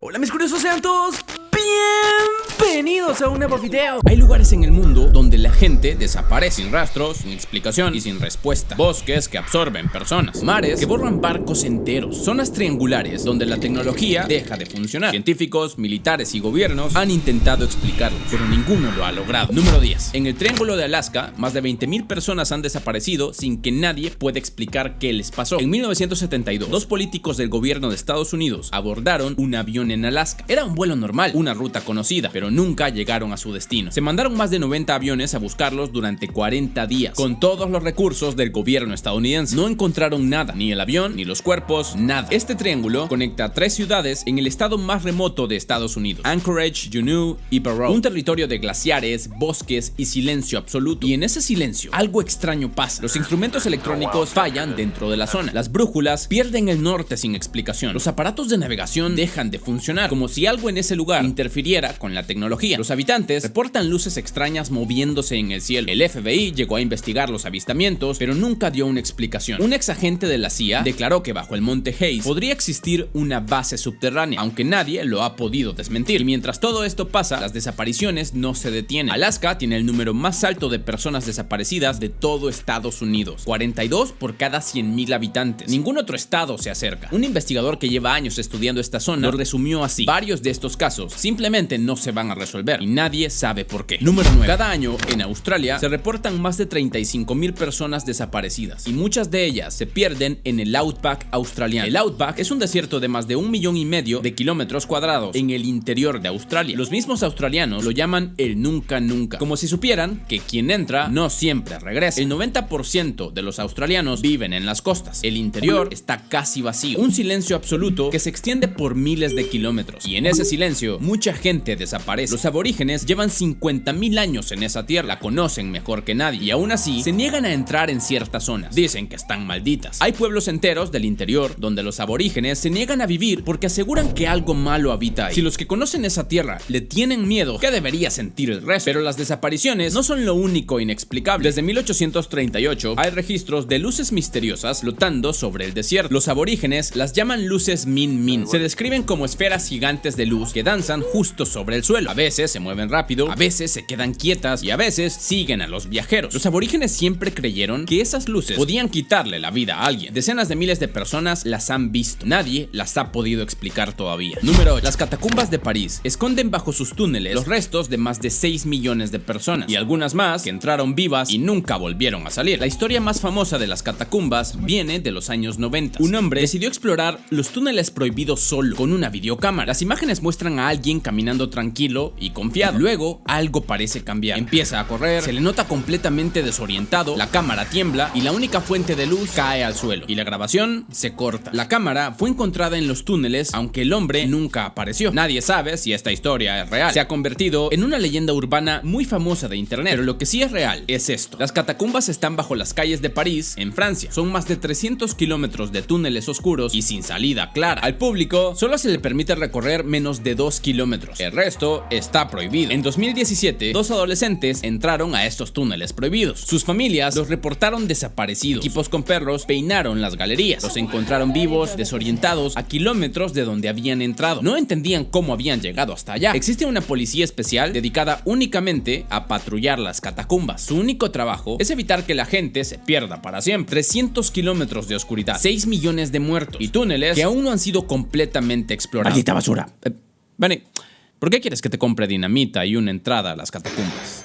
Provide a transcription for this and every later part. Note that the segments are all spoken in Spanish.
Hola mis curiosos, sean todos bienvenidos a un nuevo video. Hay lugares en el mundo donde la gente desaparece sin rastro, sin explicación y sin respuesta. Bosques que absorben personas, mares que borran barcos enteros, zonas triangulares donde la tecnología deja de funcionar. Científicos, militares y gobiernos han intentado explicarlo, pero ninguno lo ha logrado. Número 10. En el Triángulo de Alaska, más de 20,000 personas han desaparecido sin que nadie pueda explicar qué les pasó. En 1972, dos políticos del gobierno de Estados Unidos abordaron un avión en Alaska. Era un vuelo normal, una ruta conocida, pero nunca llegaron a su destino. Se mandaron más de 90 aviones a buscarlos durante 40 días, con todos los recursos del gobierno estadounidense. No encontraron nada, ni el avión, ni los cuerpos, nada. Este triángulo conecta 3 ciudades en el estado más remoto de Estados Unidos: Anchorage, Juneau y Barrow. Un territorio de glaciares, bosques y silencio absoluto. Y en ese silencio, algo extraño pasa. Los instrumentos electrónicos fallan dentro de la zona. Las brújulas pierden el norte sin explicación. Los aparatos de navegación dejan de funcionar, como si algo en ese lugar interfiriera con la tecnología. Los habitantes reportan luces extrañas moviéndose en el cielo. El FBI llegó a investigar los avistamientos, pero nunca dio una explicación. Un ex agente de la CIA declaró que bajo el monte Hayes podría existir una base subterránea, aunque nadie lo ha podido desmentir. Y mientras todo esto pasa, las desapariciones no se detienen. Alaska tiene el número más alto de personas desaparecidas de todo Estados Unidos: 42 por cada 100,000 habitantes. Ningún otro estado se acerca. Un investigador que lleva años estudiando esta zona lo resumió así: varios de estos casos simplemente no se van a resolver y nadie sabe por qué. Número 9. Cada año en Australia se reportan más de 35,000 personas desaparecidas, y muchas de ellas se pierden en el Outback australiano. El Outback es un desierto de más de 1,5 millones de kilómetros cuadrados en el interior de Australia. Los mismos australianos lo llaman el nunca nunca, como si supieran que quien entra no siempre regresa. El 90% de los australianos viven en las costas. El interior está casi vacío. Un silencio absoluto que se extiende por miles de kilómetros. Y en ese silencio, mucha gente desaparece. Los aborígenes llevan 50,000 años en esa tierra, la conocen mejor que nadie, y aún así se niegan a entrar en ciertas zonas. Dicen que están malditas. Hay pueblos enteros del interior donde los aborígenes se niegan a vivir porque aseguran que algo malo habita ahí. Si los que conocen esa tierra le tienen miedo, ¿qué debería sentir el resto? Pero las desapariciones no son lo único inexplicable. Desde 1838 hay registros de luces misteriosas flotando sobre el desierto. Los aborígenes las llaman luces Min Min. Se describen como esferas gigantes de luz que danzan justo sobre el suelo. A veces se mueven rápido, a veces se quedan quietas y a veces siguen a los viajeros. Los aborígenes siempre creyeron que esas luces podían quitarle la vida a alguien. Decenas de miles de personas las han visto. Nadie las ha podido explicar todavía. Número 8. Las catacumbas de París esconden bajo sus túneles los restos de más de 6 millones de personas, y algunas más que entraron vivas y nunca volvieron a salir. La historia más famosa de las catacumbas viene de los años 90. Un hombre decidió explorar los túneles prohibidos solo, con una videocámara. Las imágenes muestran a alguien caminando tranquilo y confiado. Luego, algo parece cambiar. Empieza a correr, se le nota completamente desorientado, la cámara tiembla y la única fuente de luz cae al suelo. Y la grabación se corta. La cámara fue encontrada en los túneles, aunque el hombre nunca apareció. Nadie sabe si esta historia es real. Se ha convertido en una leyenda urbana muy famosa de internet, pero lo que sí es real es esto. Las catacumbas están bajo las calles de París, en Francia. Son más de 300 kilómetros de túneles oscuros y sin salida clara. Al público solo se le permite recorrer menos de 2 kilómetros. El resto está prohibido. En 2017, 2 adolescentes entraron a estos túneles prohibidos. Sus familias los reportaron desaparecidos. Equipos con perros peinaron las galerías. Los encontraron vivos, desorientados, a kilómetros de donde habían entrado. No entendían cómo habían llegado hasta allá. Existe una policía especial dedicada únicamente a patrullar las catacumbas. Su único trabajo es evitar que la gente se pierda para siempre. 300 kilómetros de oscuridad, 6 millones de muertos y túneles que aún no han sido completamente explorados. Maldita basura. Benny, ¿por qué quieres que te compre dinamita y una entrada a las catacumbas?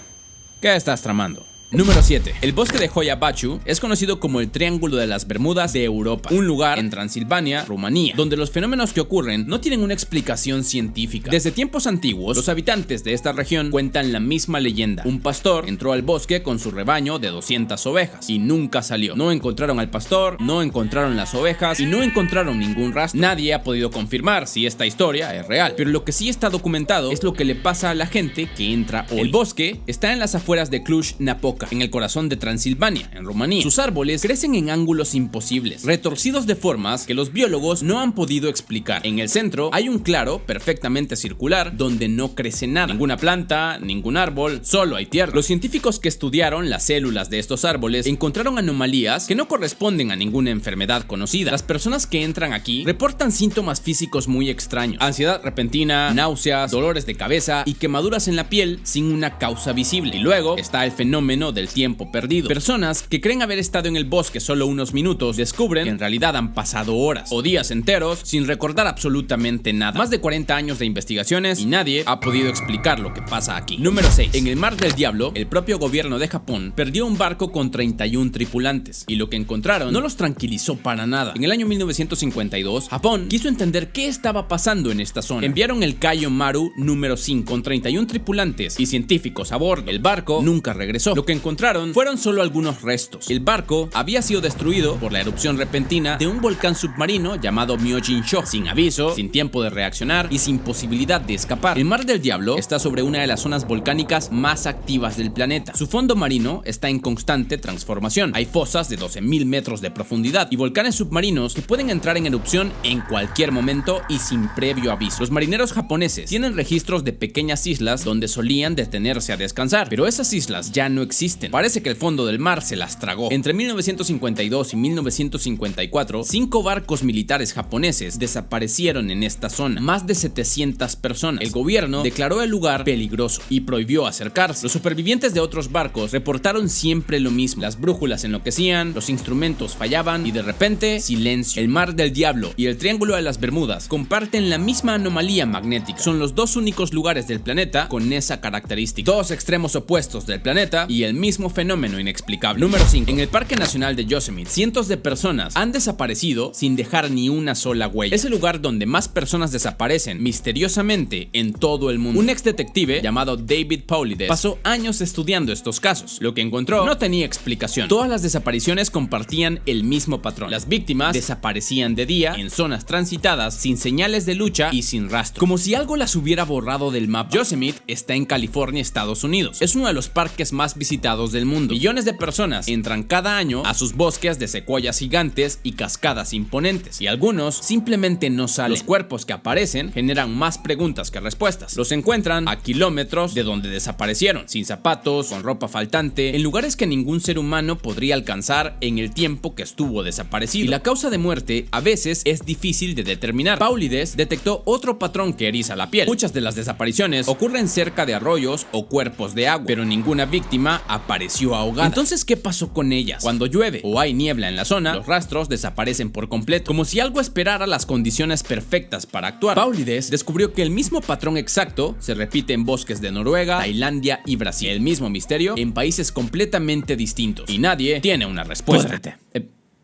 ¿Qué estás tramando? Número 7. El bosque de Hoia Baciu es conocido como el Triángulo de las Bermudas de Europa, un lugar en Transilvania, Rumanía, donde los fenómenos que ocurren no tienen una explicación científica. Desde tiempos antiguos, los habitantes de esta región cuentan la misma leyenda. Un pastor entró al bosque con su rebaño de 200 ovejas y nunca salió. No encontraron al pastor, no encontraron las ovejas y no encontraron ningún rastro. Nadie ha podido confirmar si esta historia es real, pero lo que sí está documentado es lo que le pasa a la gente que entra hoy. El bosque está en las afueras de Cluj-Napoca, Luca, en el corazón de Transilvania, en Rumanía. Sus árboles crecen en ángulos imposibles, retorcidos de formas que los biólogos no han podido explicar. En el centro hay un claro perfectamente circular donde no crece nada, ninguna planta, ningún árbol, solo hay tierra. Los científicos que estudiaron las células de estos árboles encontraron anomalías que no corresponden a ninguna enfermedad conocida. Las personas que entran aquí reportan síntomas físicos muy extraños: ansiedad repentina, náuseas, dolores de cabeza y quemaduras en la piel sin una causa visible. Y luego está el fenómeno del tiempo perdido. Personas que creen haber estado en el bosque solo unos minutos descubren que en realidad han pasado horas o días enteros sin recordar absolutamente nada. Más de 40 años de investigaciones y nadie ha podido explicar lo que pasa aquí. Número 6. En el Mar del Diablo, el propio gobierno de Japón perdió un barco con 31 tripulantes y lo que encontraron no los tranquilizó para nada. En el año 1952, Japón quiso entender qué estaba pasando en esta zona. Enviaron el Kaio Maru número 5 con 31 tripulantes y científicos a bordo. El barco nunca regresó. Lo que encontraron fueron solo algunos restos. El barco había sido destruido por la erupción repentina de un volcán submarino llamado Myojin-sho, sin aviso, sin tiempo de reaccionar y sin posibilidad de escapar. El Mar del Diablo está sobre una de las zonas volcánicas más activas del planeta. Su fondo marino está en constante transformación. Hay fosas de 12.000 metros de profundidad y volcanes submarinos que pueden entrar en erupción en cualquier momento y sin previo aviso. Los marineros japoneses tienen registros de pequeñas islas donde solían detenerse a descansar, pero esas islas ya no existen. Parece que el fondo del mar se las tragó. Entre 1952 y 1954, 5 barcos militares japoneses desaparecieron en esta zona. Más de 700 personas. El gobierno declaró el lugar peligroso y prohibió acercarse. Los supervivientes de otros barcos reportaron siempre lo mismo: las brújulas enloquecían, los instrumentos fallaban y de repente, silencio. El Mar del Diablo y el Triángulo de las Bermudas comparten la misma anomalía magnética. Son los dos únicos lugares del planeta con esa característica. Dos extremos opuestos del planeta y el mismo fenómeno inexplicable. Número 5. En el Parque Nacional de Yosemite, cientos de personas han desaparecido sin dejar ni una sola huella. Es el lugar donde más personas desaparecen misteriosamente en todo el mundo. Un ex detective llamado David Paulides pasó años estudiando estos casos. Lo que encontró no tenía explicación. Todas las desapariciones compartían el mismo patrón. Las víctimas desaparecían de día, en zonas transitadas, sin señales de lucha y sin rastro, como si algo las hubiera borrado del mapa. Yosemite está en California, Estados Unidos. Es uno de los parques más visitados del mundo. Millones de personas entran cada año a sus bosques de secuoyas gigantes y cascadas imponentes, y algunos simplemente no salen. Los cuerpos que aparecen generan más preguntas que respuestas. Los encuentran a kilómetros de donde desaparecieron, sin zapatos, con ropa faltante, en lugares que ningún ser humano podría alcanzar en el tiempo que estuvo desaparecido. Y la causa de muerte a veces es difícil de determinar. Paulides detectó otro patrón que eriza la piel. Muchas de las desapariciones ocurren cerca de arroyos o cuerpos de agua, pero ninguna víctima apareció ahogada. Entonces, ¿qué pasó con ellas? Cuando llueve o hay niebla en la zona, los rastros desaparecen por completo, como si algo esperara las condiciones perfectas para actuar. Paulides descubrió que el mismo patrón exacto se repite en bosques de Noruega, Tailandia y Brasil. El mismo misterio en países completamente distintos. Y nadie tiene una respuesta.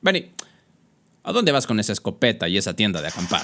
Benny, ¿a dónde vas con esa escopeta y esa tienda de acampar?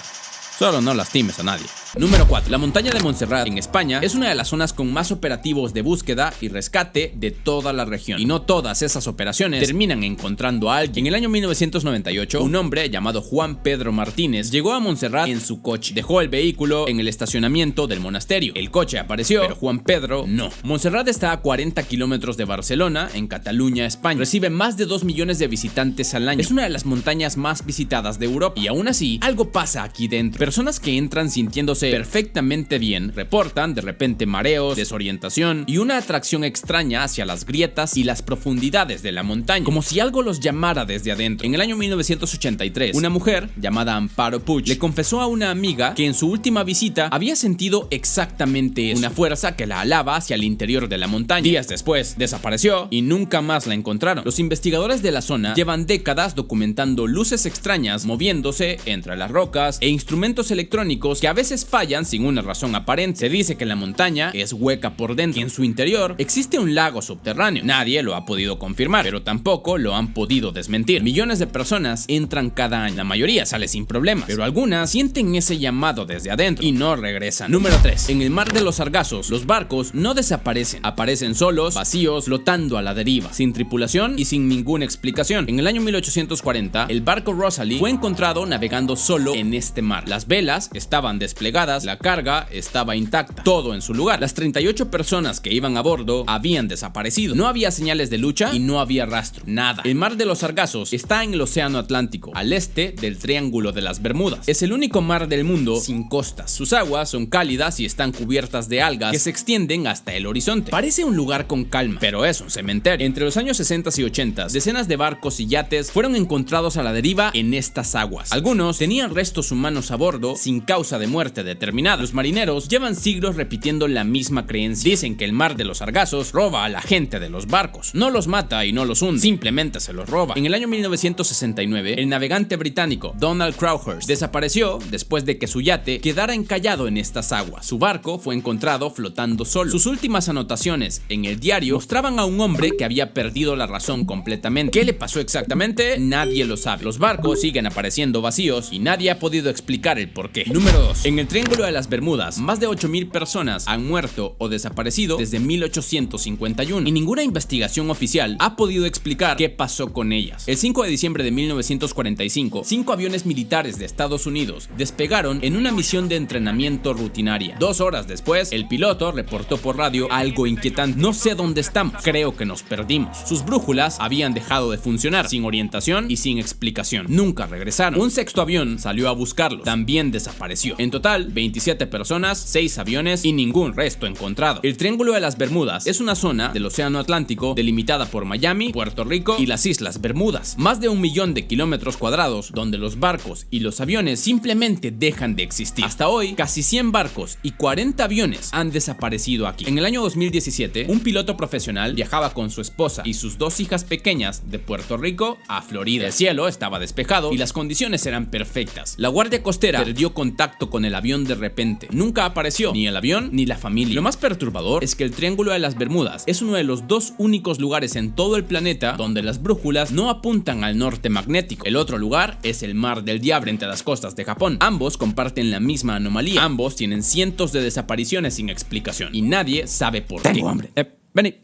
Solo no lastimes a nadie. Número 4. La montaña de Montserrat en España es una de las zonas con más operativos de búsqueda y rescate de toda la región. Y no todas esas operaciones terminan encontrando a alguien. En el año 1998, un hombre llamado Juan Pedro Martínez llegó a Montserrat en su coche. Dejó el vehículo en el estacionamiento del monasterio. El coche apareció, pero Juan Pedro no. Montserrat está a 40 kilómetros de Barcelona, en Cataluña, España. Recibe más de 2 millones de visitantes al año. Es una de las montañas más visitadas de Europa. Y aún así, algo pasa aquí dentro. Personas que entran sintiéndose perfectamente bien reportan de repente mareos, desorientación y una atracción extraña hacia las grietas y las profundidades de la montaña, como si algo los llamara desde adentro. En el año 1983, una mujer llamada Amparo Puig le confesó a una amiga que en su última visita había sentido exactamente eso, una fuerza que la alaba hacia el interior de la montaña. Días después, desapareció y nunca más la encontraron. Los investigadores de la zona llevan décadas documentando luces extrañas moviéndose entre las rocas e instrumentos electrónicos que a veces fallan sin una razón aparente. Se dice que la montaña es hueca por dentro y en su interior existe un lago subterráneo. Nadie lo ha podido confirmar, pero tampoco lo han podido desmentir. Millones de personas entran cada año. La mayoría sale sin problemas, pero algunas sienten ese llamado desde adentro y no regresan. Número 3. En el mar de los Sargazos, los barcos no desaparecen. Aparecen solos, vacíos, flotando a la deriva, sin tripulación y sin ninguna explicación. En el año 1840, el barco Rosalie fue encontrado navegando solo en este mar. Las Las velas estaban desplegadas, la carga estaba intacta, todo en su lugar. Las 38 personas que iban a bordo habían desaparecido. No había señales de lucha y no había rastro, nada. El mar de los Sargazos está en el océano Atlántico, al este del Triángulo de las Bermudas. Es el único mar del mundo sin costas. Sus aguas son cálidas y están cubiertas de algas que se extienden hasta el horizonte. Parece un lugar con calma, pero es un cementerio. Entre los años 60 y 80, decenas de barcos y yates fueron encontrados a la deriva en estas aguas. Algunos tenían restos humanos a bordo sin causa de muerte determinada. Los marineros llevan siglos repitiendo la misma creencia. Dicen que el mar de los Sargazos roba a la gente de los barcos. No los mata y no los hunde, simplemente se los roba. En el año 1969, el navegante británico Donald Crowhurst desapareció después de que su yate quedara encallado en estas aguas. Su barco fue encontrado flotando solo. Sus últimas anotaciones en el diario mostraban a un hombre que había perdido la razón completamente. ¿Qué le pasó exactamente? Nadie lo sabe. Los barcos siguen apareciendo vacíos y nadie ha podido explicar el porqué. Número 2. En el Triángulo de las Bermudas, más de 8,000 personas han muerto o desaparecido desde 1851 y ninguna investigación oficial ha podido explicar qué pasó con ellas. El 5 de diciembre de 1945, 5 aviones militares de Estados Unidos despegaron en una misión de entrenamiento rutinaria. 2 horas después, el piloto reportó por radio algo inquietante. No sé dónde estamos, creo que nos perdimos. Sus brújulas habían dejado de funcionar, sin orientación y sin explicación. Nunca regresaron. Un sexto avión salió a buscarlos, también desapareció. En total, 27 personas, 6 aviones y ningún resto encontrado. El Triángulo de las Bermudas es una zona del océano Atlántico delimitada por Miami, Puerto Rico y las Islas Bermudas. Más de 1 millón de kilómetros cuadrados donde los barcos y los aviones simplemente dejan de existir. Hasta hoy, casi 100 barcos y 40 aviones han desaparecido aquí. En el año 2017, un piloto profesional viajaba con su esposa y sus 2 hijas pequeñas de Puerto Rico a Florida. El cielo estaba despejado y las condiciones eran perfectas. La Guardia Costera perdió contacto con el avión de repente. Nunca apareció ni el avión ni la familia. Lo más perturbador es que el Triángulo de las Bermudas es uno de los 2 únicos lugares en todo el planeta donde las brújulas no apuntan al norte magnético. El otro lugar es el Mar del Diablo entre las costas de Japón. Ambos comparten la misma anomalía. Ambos tienen cientos de desapariciones sin explicación y nadie sabe por qué. Tengo hambre. Vení.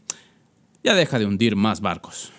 Ya deja de hundir más barcos.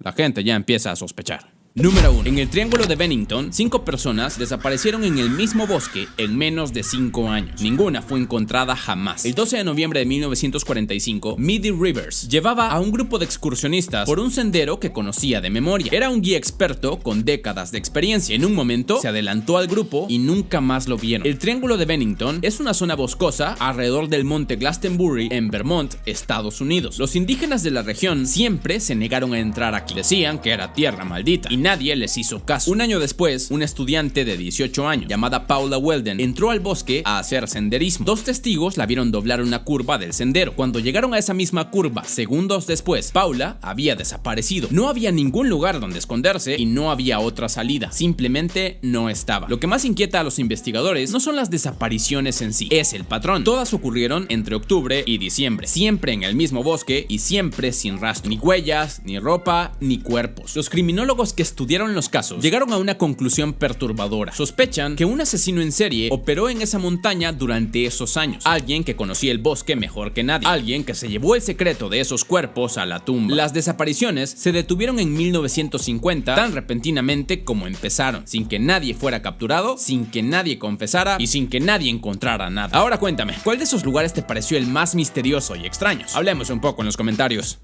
La gente ya empieza a sospechar. Número 1. En el Triángulo de Bennington, 5 personas desaparecieron en el mismo bosque en menos de 5 años. Ninguna fue encontrada jamás. El 12 de noviembre de 1945, Midi Rivers llevaba a un grupo de excursionistas por un sendero que conocía de memoria. Era un guía experto con décadas de experiencia. En un momento, se adelantó al grupo y nunca más lo vieron. El Triángulo de Bennington es una zona boscosa alrededor del monte Glastonbury en Vermont, Estados Unidos. Los indígenas de la región siempre se negaron a entrar aquí. Decían que era tierra maldita y nadie les hizo caso. Un año después, una estudiante de 18 años llamada Paula Weldon entró al bosque a hacer senderismo. 2 testigos la vieron doblar una curva del sendero. Cuando llegaron a esa misma curva, segundos después, Paula había desaparecido. No había ningún lugar donde esconderse y no había otra salida. Simplemente no estaba. Lo que más inquieta a los investigadores no son las desapariciones en sí, es el patrón. Todas ocurrieron entre octubre y diciembre, siempre en el mismo bosque y siempre sin rastro. Ni huellas, ni ropa, ni cuerpos. Los criminólogos que estudiaron los casos llegaron a una conclusión perturbadora. Sospechan que un asesino en serie operó en esa montaña durante esos años. Alguien que conocía el bosque mejor que nadie. Alguien que se llevó el secreto de esos cuerpos a la tumba. Las desapariciones se detuvieron en 1950 tan repentinamente como empezaron, sin que nadie fuera capturado, sin que nadie confesara y sin que nadie encontrara nada. Ahora cuéntame, ¿cuál de esos lugares te pareció el más misterioso y extraño? Hablemos un poco en los comentarios.